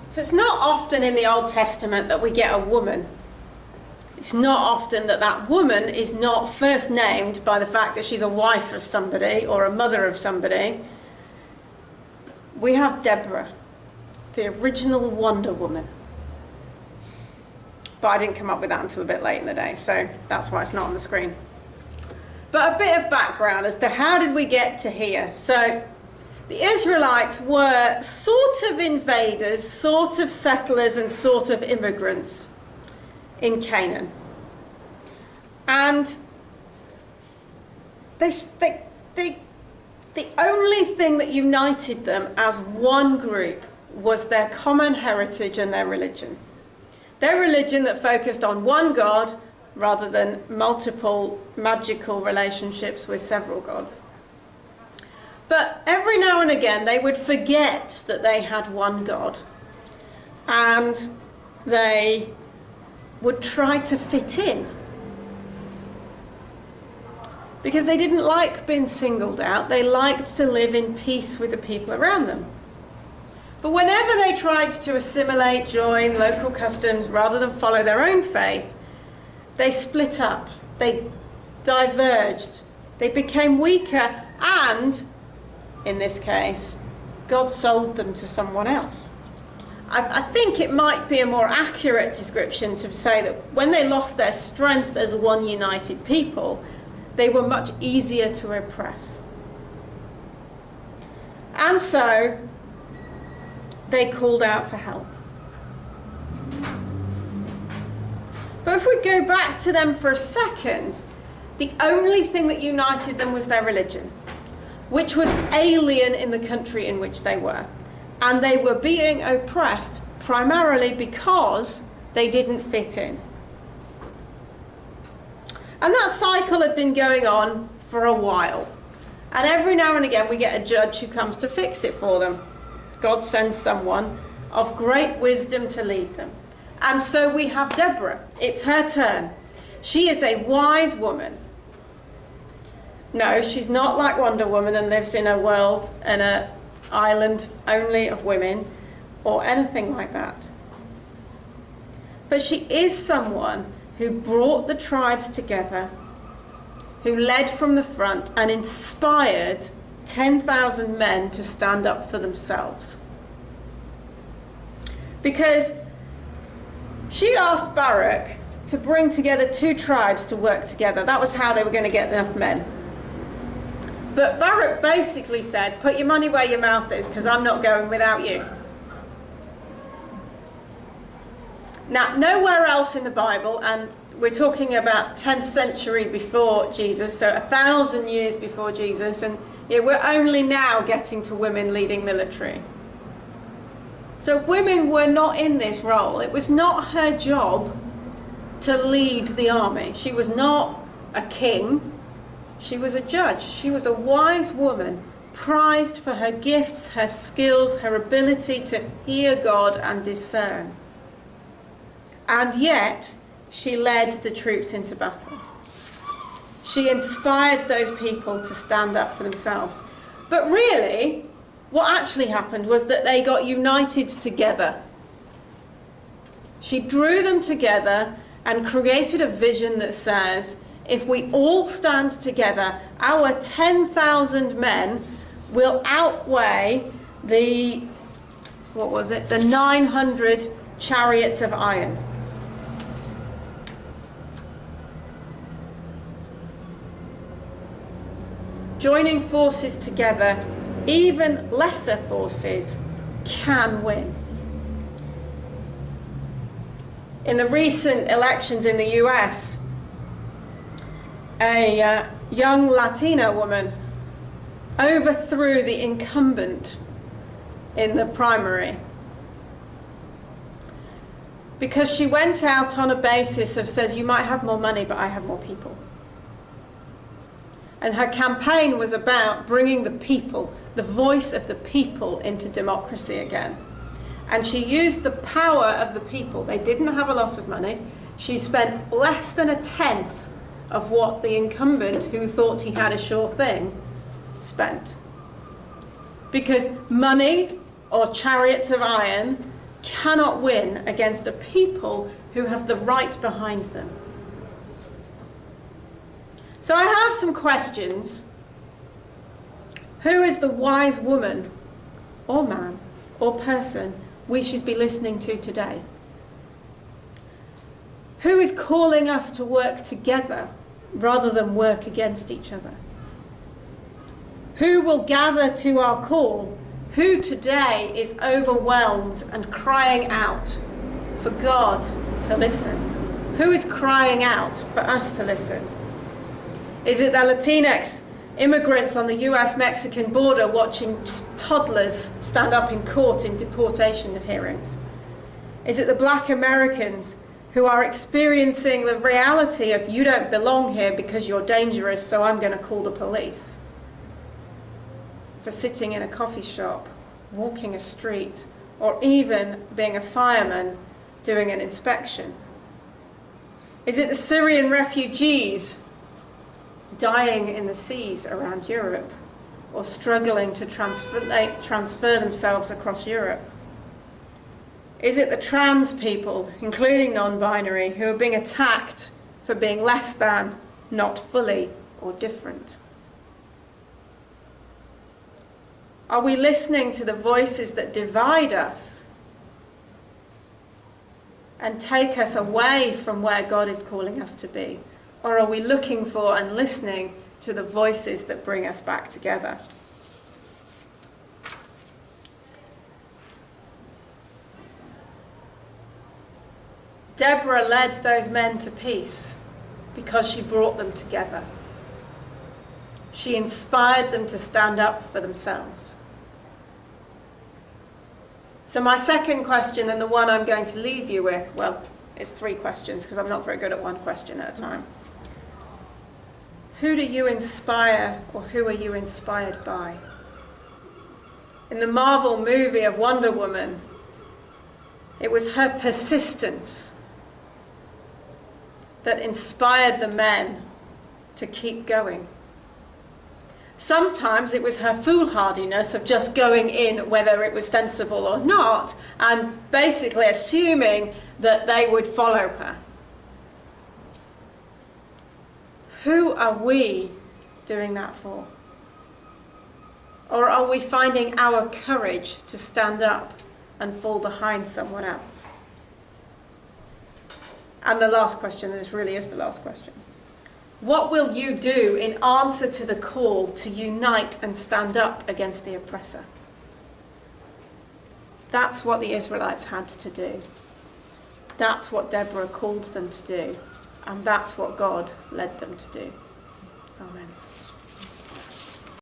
So it's not often in the Old Testament that we get a woman. It's not often that that woman is not first named by the fact that she's a wife of somebody or a mother of somebody. We have Deborah, the original Wonder Woman. But I didn't come up with that until a bit late in the day, so that's why it's not on the screen. But a bit of background as to how did we get to here. So the Israelites were sort of invaders, sort of settlers, and sort of immigrants in Canaan. And the only thing that united them as one group was their common heritage and their religion. Their religion that focused on one God rather than multiple magical relationships with several gods. But every now and again they would forget that they had one God, and they would try to fit in because they didn't like being singled out. They liked to live in peace with the people around them. But whenever they tried to assimilate, join local customs rather than follow their own faith, they split up, they diverged, they became weaker, and in this case, God sold them to someone else. I think it might be a more accurate description to say that when they lost their strength as one united people, they were much easier to oppress. And so they called out for help. But if we go back to them for a second, the only thing that united them was their religion, which was alien in the country in which they were. And they were being oppressed primarily because they didn't fit in. And that cycle had been going on for a while. And every now and again we get a judge who comes to fix it for them. God sends someone of great wisdom to lead them. And so we have Deborah. It's her turn. She is a wise woman. No, she's not like Wonder Woman and lives in a world and an island only of women or anything like that. But she is someone who brought the tribes together, who led from the front and inspired 10,000 men to stand up for themselves. Because she asked Barak to bring together two tribes to work together. That was how they were going to get enough men. But Barak basically said, put your money where your mouth is, because I'm not going without you. Now, nowhere else in the Bible, and we're talking about 10th century before Jesus, so 1,000 years before Jesus, and we're only now getting to women leading military. So women were not in this role. It was not her job to lead the army. She was not a king. She was a judge. She was a wise woman, prized for her gifts, her skills, her ability to hear God and discern. And yet, she led the troops into battle. She inspired those people to stand up for themselves. But really, what actually happened was that they got united together. She drew them together and created a vision that says, if we all stand together, our 10,000 men will outweigh the 900 chariots of iron. Joining forces together, even lesser forces can win. In the recent elections in the US, a young Latina woman overthrew the incumbent in the primary because she went out on a basis of says, you might have more money, but I have more people. And her campaign was about bringing the people, the voice of the people, into democracy again. And she used the power of the people. They didn't have a lot of money. She spent less than a tenth of what the incumbent, who thought he had a sure thing, spent. Because money or chariots of iron cannot win against a people who have the right behind them. So I have some questions. Who is the wise woman or man or person we should be listening to today? Who is calling us to work together rather than work against each other? Who will gather to our call? Who today is overwhelmed and crying out for God to listen? Who is crying out for us to listen? Is it the Latinx immigrants on the US-Mexican border watching toddlers stand up in court in deportation hearings? Is it the Black Americans who are experiencing the reality of you don't belong here because you're dangerous, so I'm going to call the police? For sitting in a coffee shop, walking a street, or even being a fireman doing an inspection? Is it the Syrian refugees dying in the seas around Europe, or struggling to transfer themselves across Europe? Is it the trans people, including non-binary, who are being attacked for being less than, not fully, or different? Are we listening to the voices that divide us and take us away from where God is calling us to be? Or are we looking for and listening to the voices that bring us back together? Deborah led those men to peace because she brought them together. She inspired them to stand up for themselves. So my second question, and the one I'm going to leave you with, well, it's 3 questions because I'm not very good at one question at a time. Who do you inspire, or who are you inspired by? In the Marvel movie of Wonder Woman, it was her persistence that inspired the men to keep going. Sometimes it was her foolhardiness of just going in whether it was sensible or not, and basically assuming that they would follow her. Who are we doing that for? Or are we finding our courage to stand up and fall behind someone else? And the last question, and this really is the last question. What will you do in answer to the call to unite and stand up against the oppressor? That's what the Israelites had to do. That's what Deborah called them to do. And that's what God led them to do. Amen.